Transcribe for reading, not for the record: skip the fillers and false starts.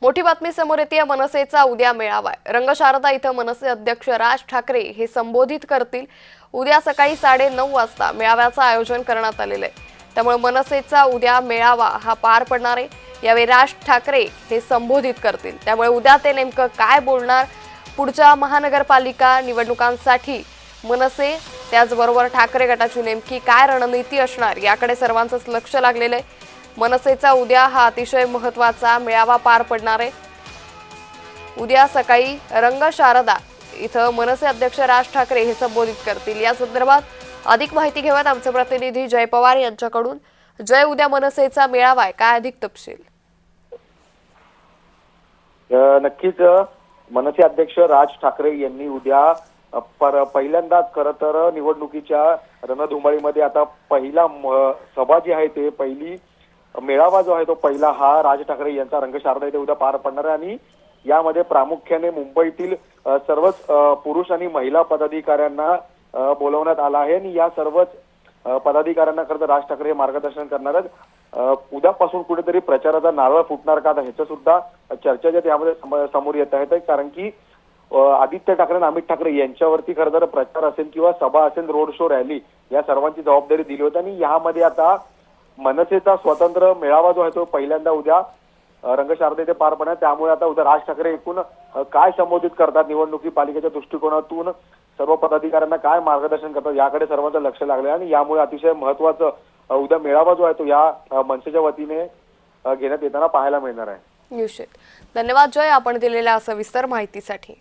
मोठी बातमी समोर येते। मनसेचा उद्या मेळावा आहे। रंगशारदा इथं मनसे अध्यक्ष राज ठाकरे हे संबोधित करतील। उद्या सकाळी 9:30 वाजता मेळाव्याचं आयोजन करण्यात आलेलं आहे। त्यामुळे मनसेचा उद्या मेळावा हा पार पडणार आहे। यावेळी राज ठाकरे हे संबोधित करतील। त्यामुळे उद्या ते नेमकं काय बोलणार, पुढच्या महानगरपालिका निवडणुकांसाठी मनसे त्याचबरोबर ठाकरे गटाची नेमकी काय रणनीती असणार याकडे सर्वांचंच लक्ष लागलेलं आहे। मनसेचा उद्या हा अतिशय महत्त्वाचा मेळावा पार पडणार आहे। उद्या सकाळी रंगशारदा इथं मनसे अध्यक्ष राज ठाकरे हे संबोधित करतील। या संदर्भात अधिक माहिती घेऊयात आमचे प्रतिनिधी जय पवार यांच्याकडून। जय, उद्या मनसेचा मेळावा आहे, काय अधिक तपशील? नक्कीच मनसे अध्यक्ष राज ठाकरे यांनी उद्या पहिल्यांदाच खरं तर निवडणुकीच्या रणधुमाळीमध्ये आता पहिला सभा जी आहे ते पहिली मेळावा जो आहे तो पहिला हा राज ठाकरे यांचा रंगशारदा इथे उद्या पार पडणार आहे। आणि यामध्ये प्रामुख्याने मुंबईतील सर्वच पुरुष आणि महिला पदाधिकाऱ्यांना बोलवण्यात आलं आहे आणि या सर्वच पदाधिकाऱ्यांना खरं तर राज ठाकरे मार्गदर्शन करणार आहेत। उद्यापासून कुठेतरी प्रचाराचा नारळ फुटणार का, ह्याचं सुद्धा चर्चा ज्या त्यामध्ये समोर येत आहेत। कारण की आदित्य ठाकरे आणि अमित ठाकरे यांच्यावरती खरं तर प्रचार असेल किंवा सभा असेल, रोड शो, रॅली या सर्वांची जबाबदारी दिली होती आणि यामध्ये आता मनसेचा स्वतंत्र मेळावा जो आहे तो पहिल्यांदा उद्या रंगशारदा इथे पार पडणार। त्यामुळे आता उद्या राज ठाकरे एकूण काय संबोधित करतात, निवडणुकी पालिकेच्या दृष्टिकोनातून सर्व पदाधिकाऱ्यांना काय मार्गदर्शन करतात याकडे सर्वांचं लक्ष लागलं आणि यामुळे अतिशय महत्त्वाचं उद्या मेळावा जो आहे तो या मनसेच्या वतीने घेण्यात येताना पाहायला मिळणार आहे। निश्चित। धन्यवाद जय, आपण दिलेल्या सविस्तर माहितीसाठी।